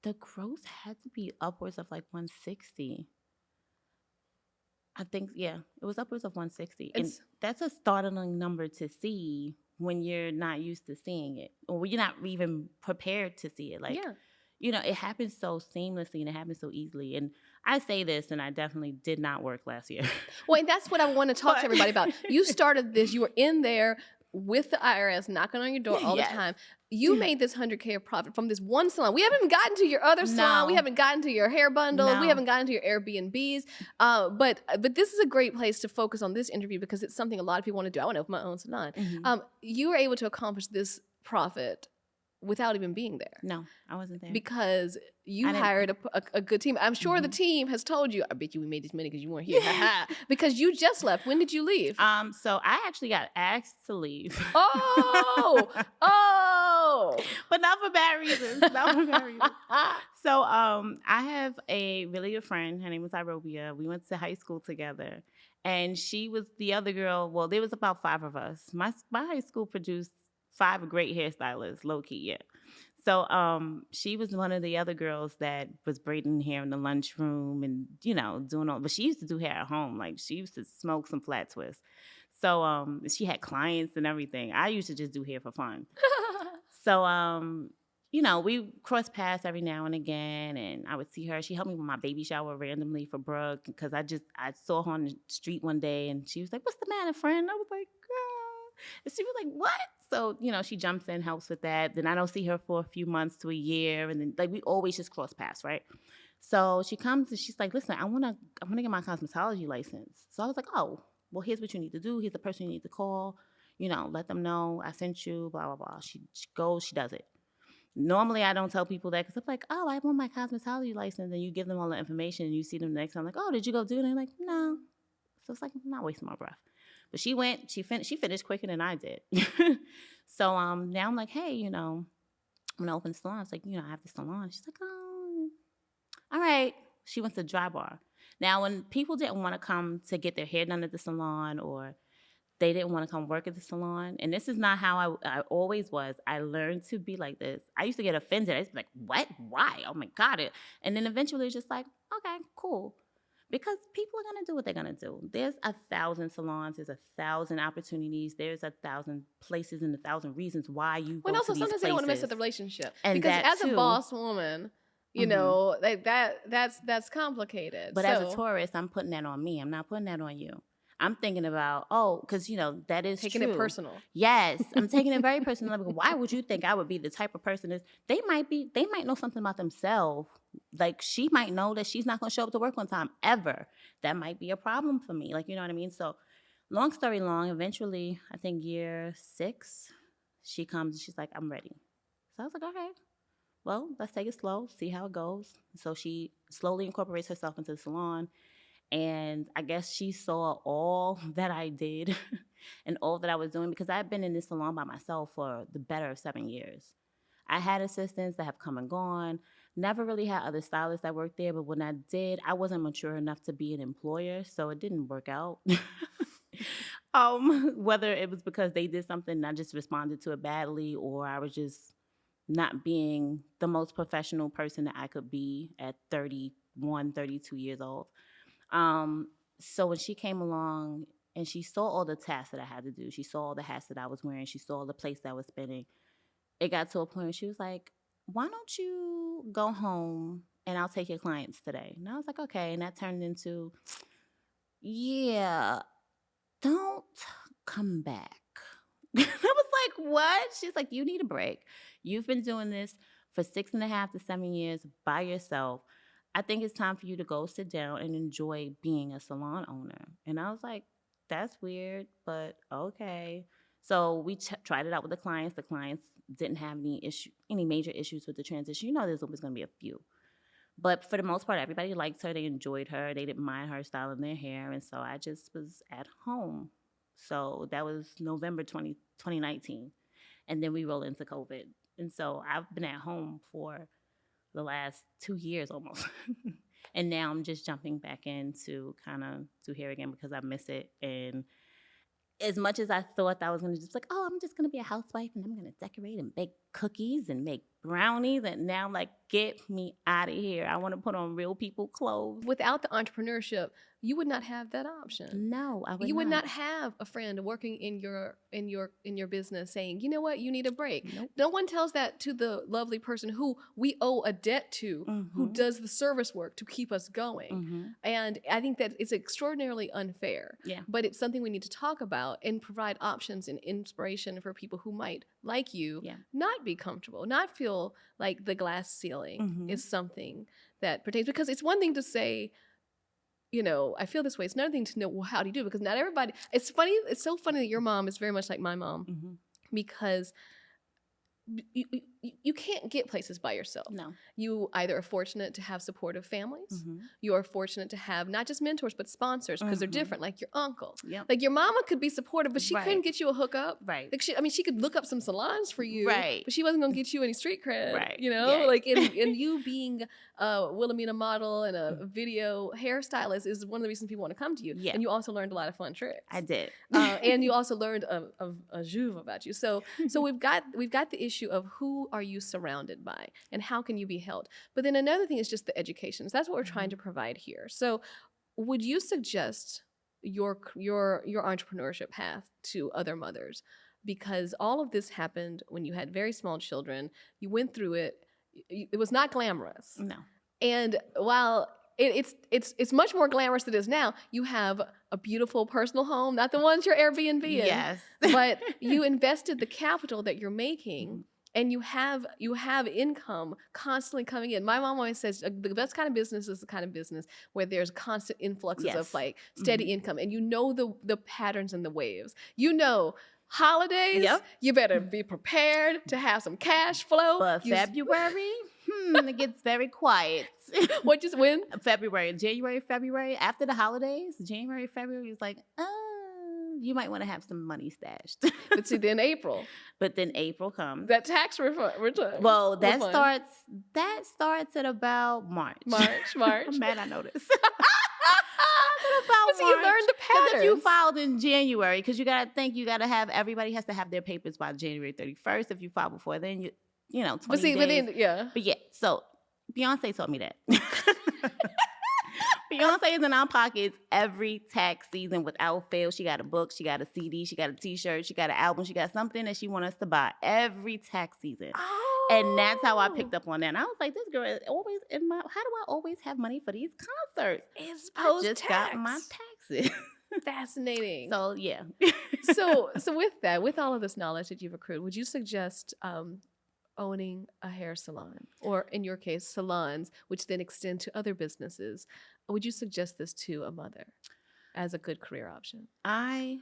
The gross had to be upwards of like 160. I think, yeah, it was upwards of 160. And that's a startling number to see when you're not used to seeing it, or when you're not even prepared to see it. Like, you know, it happens so seamlessly and it happens so easily. And I say this, and I definitely did not work last year. Well, and that's what I want to talk to everybody about. You started this, you were in there with the IRS knocking on your door all the time. You made this $100K of profit from this one salon. We haven't even gotten to your other salon. No. We haven't gotten to your hair bundles. No. We haven't gotten to your Airbnbs. But this is a great place to focus on this interview because it's something a lot of people want to do. I want to open my own salon. Mm-hmm. You were able to accomplish this profit without even being there. No, I wasn't there. Because you hired a good team. I'm sure the team has told you, I bet you we made this money because you weren't here. Because you just left. When did you leave? So I actually got asked to leave. But not for bad reasons. So I have a really good friend. Her name was Irobia. We went to high school together. And she was the other girl. Well, there was about 5 of us. My high school produced 5 great hairstylists, low-key, yeah. So she was one of the other girls that was braiding hair in the lunchroom and, you know, doing all. But she used to do hair at home. Like, she used to smoke some flat twists. So she had clients and everything. I used to just do hair for fun. So, you know, we crossed paths every now and again, and I would see her. She helped me with my baby shower randomly for Brooke because I saw her on the street one day, and she was like, "What's the matter, friend?" I was like, and she was like, "What?" So, you know, she jumps in, helps with that. Then I don't see her for a few months to a year, and then like we always just cross paths, right? So she comes and she's like, "Listen, I wanna get my cosmetology license." So I was like, "Oh, well, here's what you need to do. Here's the person you need to call. You know, let them know I sent you, blah, blah, blah." She goes, she does it. Normally, I don't tell people that because I'm like, "Oh, I want my cosmetology license." And you give them all the information and you see them the next time, like, "Oh, did you go do it?" And they're like, "No." So it's like, I'm not wasting my breath. But she went, she finished quicker than I did. So now I'm like, "Hey, you know, I'm going to open a salon." It's like, you know, I have the salon. She's like, "Oh, all right." She went to Dry Bar. Now, when people didn't want to come to get their hair done at the salon or they didn't want to come work at the salon, and this is not how I always was. I learned to be like this. I used to get offended. I used to be like, "What? Why? Oh, my God." And then eventually it's just like, okay, cool. Because people are going to do what they're going to do. There's 1,000 salons. There's 1,000 opportunities. There's 1,000 places and 1,000 reasons why you go to these places. Sometimes they don't want to mess up the relationship. And because as too, a boss woman, you know, like that's complicated. But as a tourist, I'm putting that on me. I'm not putting that on you. I'm thinking about, because, you know, that is taking true. it personal. Yes, I'm taking it very personal. Why would you think I would be the type of person that they might know something about themselves. Like, she might know that she's not going to show up to work on time ever. That might be a problem for me. Like, you know what I mean? So long story long, eventually, I think year 6, she comes and she's like, "I'm ready." So I was like, okay, well, let's take it slow, see how it goes. So she slowly incorporates herself into the salon. And I guess she saw all that I did and all that I was doing because I've been in this salon by myself for the better of 7 years. I had assistants that have come and gone. Never really had other stylists that worked there, but when I did, I wasn't mature enough to be an employer, so it didn't work out. Whether it was because they did something and I just responded to it badly, or I was just not being the most professional person that I could be at 31, 32 years old. So when she came along and she saw all the tasks that I had to do, she saw all the hats that I was wearing, she saw all the plates that I was spinning, it got to a point where she was like, why don't you go home and I'll take your clients today? And I was like, okay. And that turned into, yeah, don't come back. I was like, what? She's like, you need a break. You've been doing this for 6.5 to 7 years by yourself. I think it's time for you to go sit down and enjoy being a salon owner. And I was like, that's weird, but okay. So we tried it out with the clients. The clients didn't have any major issues with the transition. You know, there's always going to be a few. But for the most part, everybody liked her. They enjoyed her. They didn't mind her styling their hair. And so I just was at home. So that was November 2019. And then we rolled into COVID. And so I've been at home for the last 2 years almost. And now I'm just jumping back into kind of do hair again because I miss it. And as much as I thought that I was going to just like, oh, I'm just going to be a housewife and I'm going to decorate and bake cookies and make brownies. And now I'm like, get me out of here. I want to put on real people clothes. Without the entrepreneurship, you would not have that option. No, I would not. You would not have a friend working in your business saying, you know what, you need a break. Nope. No one tells that to the lovely person who we owe a debt to, who does the service work to keep us going. And I think that it's extraordinarily unfair. Yeah. But it's something we need to talk about and provide options and inspiration for people who might, like you, not be comfortable, not feel like the glass ceiling is something that pertains. Because it's one thing to say, you know, I feel this way. It's another thing to know, well, how do you do it? Because not everybody, it's funny. It's so funny that your mom is very much like my mom because you can't get places by yourself. No. You either are fortunate to have supportive families. You are fortunate to have not just mentors, but sponsors because they're different, like your uncle. Yep. Like your mama could be supportive, but she couldn't get you a hookup. Right. Like she could look up some salons for you, right, but she wasn't going to get you any street cred. Right. You know, like and you being a Wilhelmina model and a video hairstylist is one of the reasons people want to come to you. Yeah. And you also learned a lot of fun tricks. I did. And you also learned a juve about you. So we've got the issue of who are you surrounded by and how can you be held. But then another thing is just the education. So that's what we're trying to provide here. So would you suggest your entrepreneurship path to other mothers? Because all of this happened when you had very small children. You went through it. It was not glamorous. No. And while it's much more glamorous than it is now, you have a beautiful personal home, not the ones you're Airbnb in. Yes. But you invested the capital that you're making. And you have income constantly coming in. My mom always says the best kind of business is the kind of business where there's constant influxes of like steady income, and you know the patterns and the waves. You know, holidays, you better be prepared to have some cash flow. But February, it gets very quiet. What just when? January, February, after the holidays, January, February is like, you might want to have some money stashed. But see, then April. But then April comes. That tax return. Well, that starts at about March. March. I'm mad I know this. But see, you learned the patterns. If you filed in January, because you got to think, everybody has to have their papers by January 31st. If you file before then, you know, 20 days. But then, But yeah, so Beyonce taught me that. Beyonce is in our pockets every tax season without fail. She got a book, she got a CD, she got a T-shirt, she got an album, she got something that she wants us to buy every tax season. Oh. And that's how I picked up on that. And I was like, this girl is always how do I always have money for these concerts? It's I just got my taxes. Fascinating. So yeah. so with all of this knowledge that you've accrued, would you suggest owning a hair salon, or in your case, salons, which then extend to other businesses? Would you suggest this to a mother as a good career option? I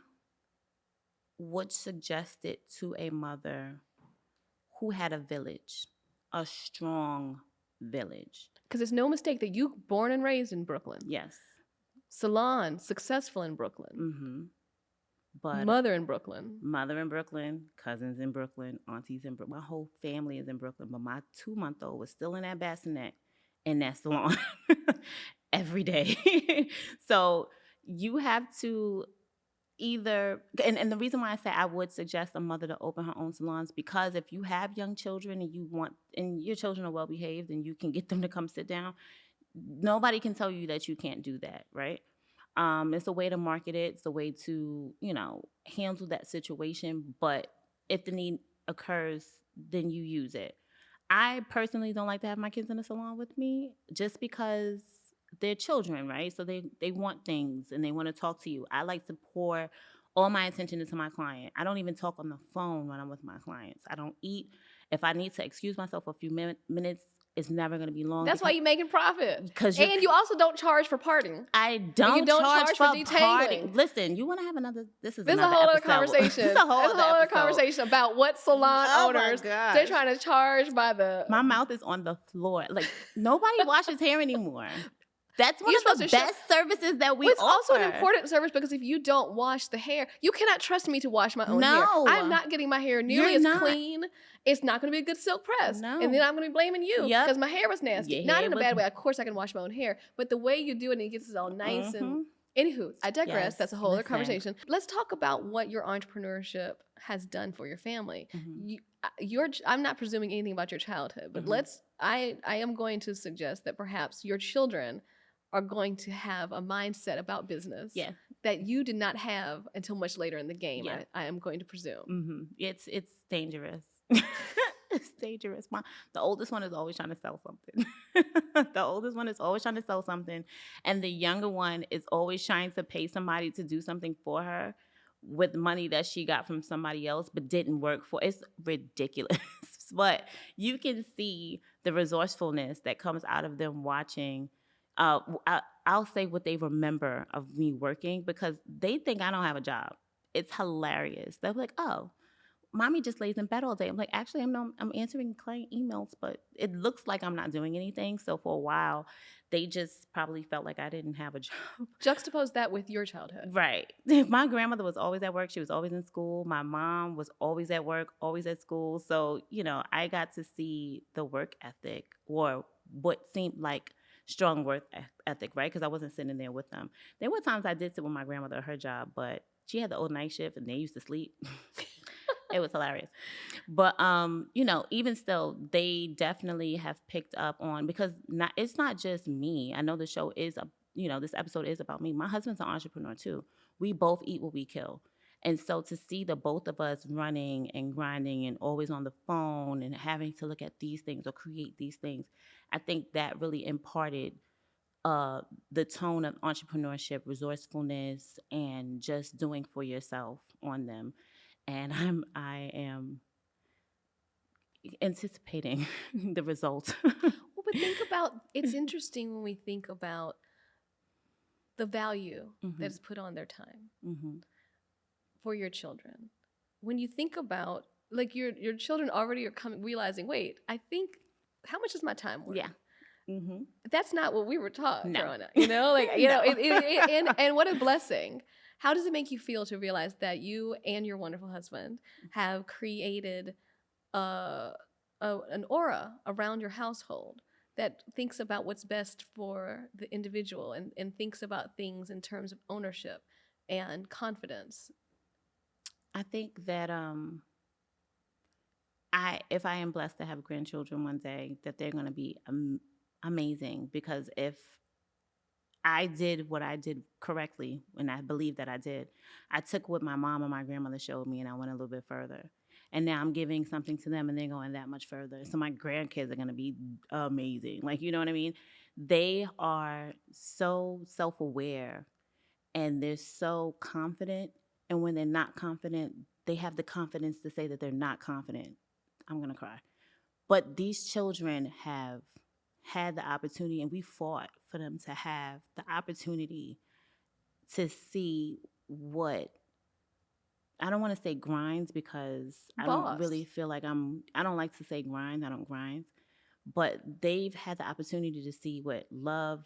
would suggest it to a mother who had a village, a strong village. Because it's no mistake that you born and raised in Brooklyn. Yes. Salon, successful in Brooklyn. Mm-hmm. But mother in Brooklyn, cousins in Brooklyn, aunties in Brooklyn. My whole family is in Brooklyn, but my 2-month-old was still in that bassinet in that salon every day. So you have to either, and the reason why I say I would suggest a mother to open her own salons, because if you have young children and your children are well behaved and you can get them to come sit down, nobody can tell you that you can't do that, right? It's a way to market it. It's a way to, handle that situation. But if the need occurs, then you use it. I personally don't like to have my kids in the salon with me just because they're children, right? So they want things and they want to talk to you. I like to pour all my attention into my client. I don't even talk on the phone when I'm with my clients. I don't eat. If I need to excuse myself for a few minutes, it's never going to be long. That's why you're making profit. And you also don't charge for parting. I don't charge for detangling. Listen, you want to have another? This is another a whole other episode. Conversation. This is a whole other conversation about what salon owners they're trying to charge by the. My mouth is on the floor. Like nobody washes hair anymore. That's one of the best services that we offer. It's also an important service because if you don't wash the hair, you cannot trust me to wash my own hair. I'm not getting my hair nearly as clean. It's not going to be a good silk press. No. And then I'm going to be blaming you because my hair was nasty. Not in a bad way. Of course, I can wash my own hair. But the way you do it and it gets it all nice and... Anywho, I digress. Yes, that's a whole other conversation. Let's talk about what your entrepreneurship has done for your family. I'm not presuming anything about your childhood, but I am going to suggest that perhaps your children are going to have a mindset about business that you did not have until much later in the game, I am going to presume. It's dangerous. It's dangerous. The oldest one is always trying to sell something. And the younger one is always trying to pay somebody to do something for her with money that she got from somebody else but didn't work for. It's ridiculous. But you can see the resourcefulness that comes out of them watching. I'll say what they remember of me working because they think I don't have a job. It's hilarious. They're like, oh, mommy just lays in bed all day. I'm like, actually, I'm answering client emails, but it looks like I'm not doing anything. So for a while, they just probably felt like I didn't have a job. Juxtapose that with your childhood. Right. My grandmother was always at work. She was always in school. My mom was always at work, always at school. So, I got to see the work ethic or what seemed like strong work ethic, right? Because I wasn't sitting there with them. There were times I did sit with my grandmother at her job, but she had the old night shift and they used to sleep. It was hilarious. But, even still, they definitely have picked up on, because it's not just me. I know the show is, this episode is about me. My husband's an entrepreneur too. We both eat what we kill. And so to see the both of us running and grinding and always on the phone and having to look at these things or create these things, I think that really imparted the tone of entrepreneurship, resourcefulness, and just doing for yourself on them. And I am anticipating the results. Well, but think about, it's interesting when we think about the value that is put on their time for your children. When you think about, like, your children already are realizing, wait, I think, how much is my time worth? Yeah. That's not what we were taught growing up, and what a blessing. How does it make you feel to realize that you and your wonderful husband have created an aura around your household that thinks about what's best for the individual and thinks about things in terms of ownership and confidence? I think that if I am blessed to have grandchildren one day, that they're going to be amazing, because if I did what I did correctly, and I believe that I did, I took what my mom and my grandmother showed me and I went a little bit further. And now I'm giving something to them and they're going that much further. So my grandkids are going to be amazing. Like, you know what I mean? They are so self-aware and they're so confident. And when they're not confident, they have the confidence to say that they're not confident. I'm going to cry. But these children have had the opportunity, and we fought for them to have the opportunity to see what, I don't want to say grinds, because I don't really feel like I don't like to say grind, I don't grind, but they've had the opportunity to see what love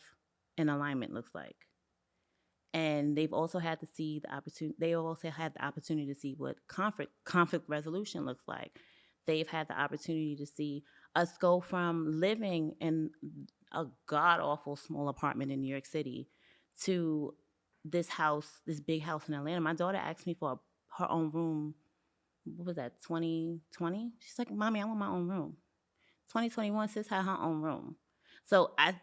and alignment looks like. And they've also had to see they also had the opportunity to see what conflict resolution looks like. They've had the opportunity to see us go from living in a god-awful small apartment in New York City to this big house in Atlanta. My daughter asked me for her own room. What was that, 2020? She's like, Mommy, I want my own room. 2021, sis had her own room. So I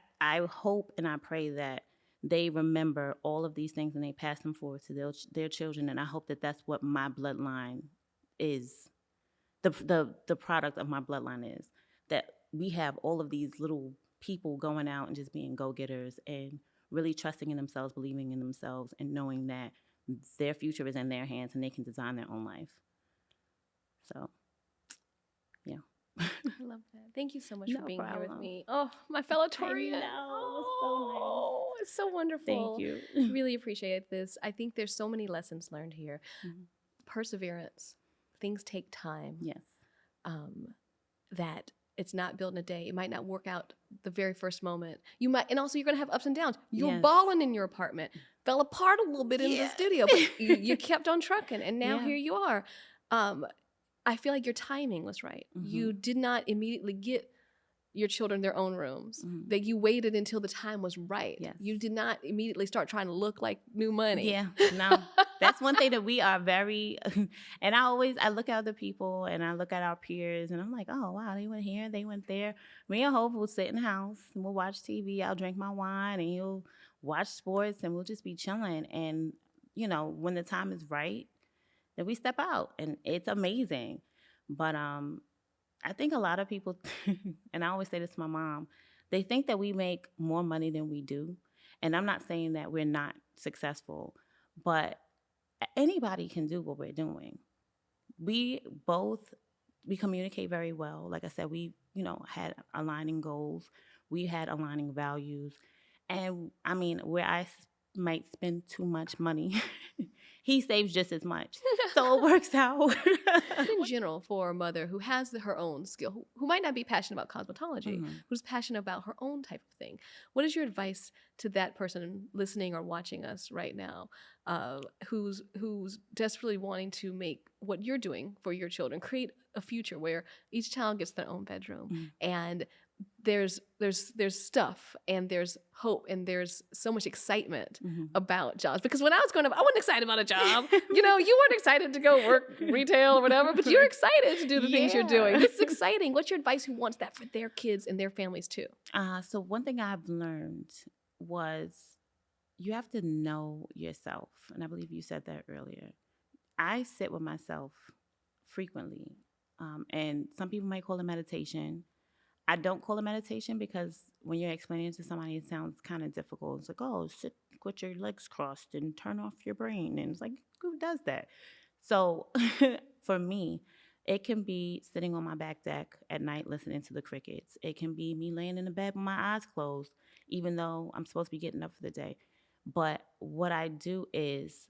hope and I pray that they remember all of these things and they pass them forward to their children. And I hope that that's what my bloodline is, the product of my bloodline is, that we have all of these little people going out and just being go-getters and really trusting in themselves, believing in themselves, and knowing that their future is in their hands and they can design their own life. So, yeah. I love that. Thank you so much No for being here with problem. me. Oh, my fellow Torian. I know. It was so nice. Oh, it's so wonderful. Thank you. Really appreciate this. I think there's so many lessons learned here. Mm-hmm. Perseverance. Things take time. Yes. That it's not built in a day. It might not work out the very first moment. You might, and also you're going to have ups and downs. You're Yes. balling in your apartment. Fell apart a little bit in the studio, but you kept on trucking, and now here you are. I feel like your timing was right. Mm-hmm. You did not immediately get your children their own rooms. Mm-hmm. That you waited until the time was right. Yes. You did not immediately start trying to look like new money. Yeah, no. That's one thing that we are very, and I look at other people and I look at our peers and I'm like, oh, wow, they went here, they went there. Me and Hope will sit in the house and we'll watch TV. I'll drink my wine and he'll watch sports and we'll just be chilling. And, you know, when the time is right, then we step out and it's amazing. But I think a lot of people, and I always say this to my mom, they think that we make more money than we do. And I'm not saying that we're not successful, but anybody can do what we're doing. We communicate very well. Like I said, we, had aligning goals. We had aligning values. And I mean, where I might spend too much money, he saves just as much. So it works out. In general, for a mother who has her own skill, who might not be passionate about cosmetology, Mm-hmm. who's passionate about her own type of thing, what is your advice to that person listening or watching us right now, who's desperately wanting to make what you're doing for your children, create a future where each child gets their own bedroom, Mm-hmm. and there's stuff and there's hope and there's so much excitement Mm-hmm. about jobs? Because when I was growing up, I wasn't excited about a job. You weren't excited to go work retail or whatever, but you're excited to do the things you're doing. This is exciting. What's your advice? Who wants that for their kids and their families too? So one thing I've learned was you have to know yourself. And I believe you said that earlier. I sit with myself frequently. And some people might call it meditation. I don't call it meditation because when you're explaining it to somebody, it sounds kind of difficult. It's like, oh, sit with your legs crossed and turn off your brain. And it's like, who does that? So for me, it can be sitting on my back deck at night listening to the crickets. It can be me laying in the bed with my eyes closed, even though I'm supposed to be getting up for the day. But what I do is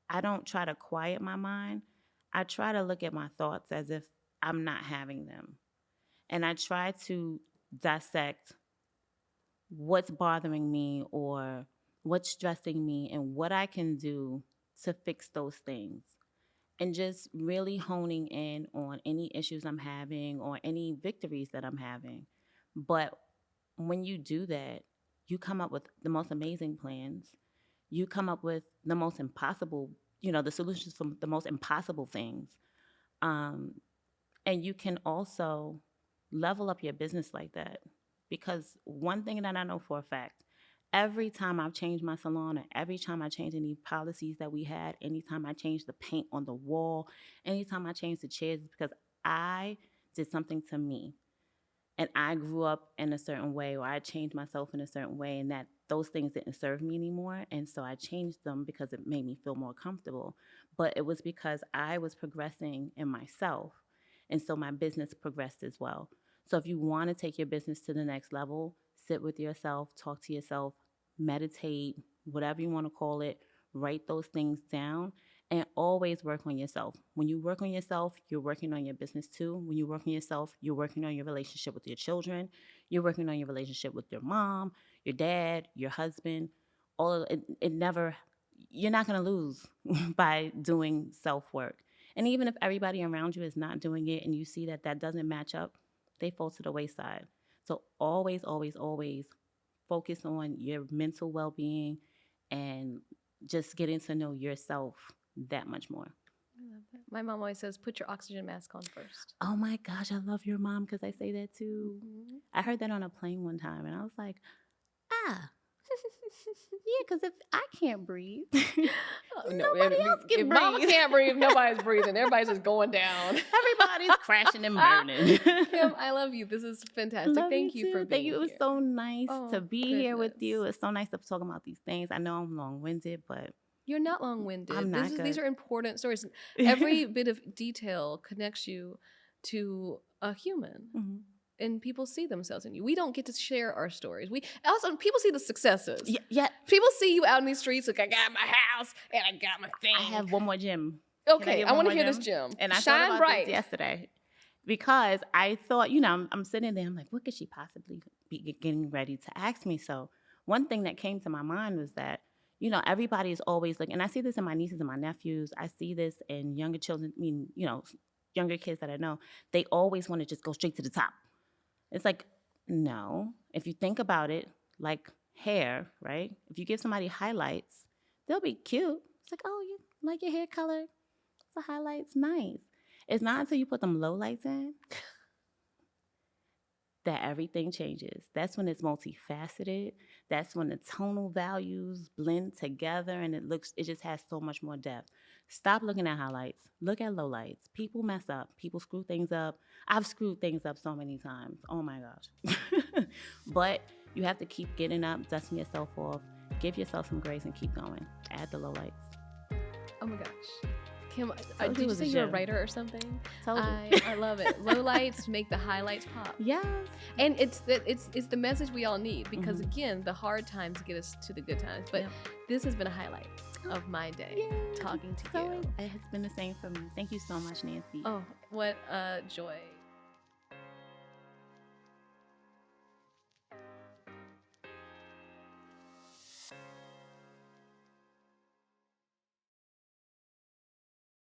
I don't try to quiet my mind. I try to look at my thoughts as if I'm not having them. And I try to dissect what's bothering me or what's stressing me and what I can do to fix those things. And just really honing in on any issues I'm having or any victories that I'm having. But when you do that, you come up with the most amazing plans. You come up with the most impossible, the solutions for the most impossible things. And you can also level up your business like that. Because one thing that I know for a fact, every time I've changed my salon or every time I changed any policies that we had, anytime I changed the paint on the wall, anytime I changed the chairs, because I did something to me. And I grew up in a certain way, or I changed myself in a certain way, and that those things didn't serve me anymore. And so I changed them because it made me feel more comfortable. But it was because I was progressing in myself. And so my business progressed as well. So if you want to take your business to the next level, sit with yourself, talk to yourself, meditate, whatever you want to call it, write those things down, and always work on yourself. When you work on yourself, you're working on your business too. When you work on yourself, you're working on your relationship with your children. You're working on your relationship with your mom, your dad, your husband. All of it never, you're not going to lose by doing self-work. And even if everybody around you is not doing it and you see that that doesn't match up, they fall to the wayside. So always, always, always focus on your mental well-being and just getting to know yourself that much more. I love that. My mom always says, put your oxygen mask on first. Oh my gosh, I love your mom because I say that too. Mm-hmm. I heard that on a plane one time and I was like, Yeah, because if I can't breathe, Oh, no, nobody else can if breathe. mama can't breathe, nobody's breathing. Everybody's just going down. Everybody's crashing and burning. Kim, I love you. This is fantastic. Love Thank you for too. being Thank you. It was here. so nice Oh, to be here with goodness. you. It's so nice to talk about these things. I know I'm long-winded, but You're not long-winded. I'm not These good. are important stories. Every bit of detail connects you to a human. Mhm. And people see themselves in you. We don't get to share our stories. We also, people see the successes. Yeah, People see you out in these streets like, I got my house and I got my thing. I have one more gym. Okay, I want to hear this gym. And I Shine thought about bright. this yesterday because I thought, you know, I'm sitting there. I'm like, what could she possibly be getting ready to ask me? So one thing that came to my mind was that, you know, everybody is always looking, and I see this in my nieces and my nephews. I see this in younger children. I mean, you know, younger kids that I know. They always want to just go straight to the top. It's like, no. If you think about it, like hair, right? If you give somebody highlights, they'll be cute. It's like, oh, you like your hair color? It's a highlights, nice. It's not until you put them low lights in that everything changes. That's when it's multifaceted. That's when the tonal values blend together and it just has so much more depth. Stop looking at highlights. Look at lowlights. People mess up. People screw things up. I've screwed things up so many times. Oh my gosh. But you have to keep getting up, dusting yourself off, give yourself some grace and keep going. Add the lowlights. Oh my gosh. Kim, Told did you you was say a you're a gem. writer or something? Told you. I love it. Low lights make the highlights pop. Yes. And it's the message we all need because again, the hard times get us to the good times. But Yep. this has been a highlight of my day, Yay. talking to So you. it has been the same for me. Thank you so much, Nancy. Oh, what a joy.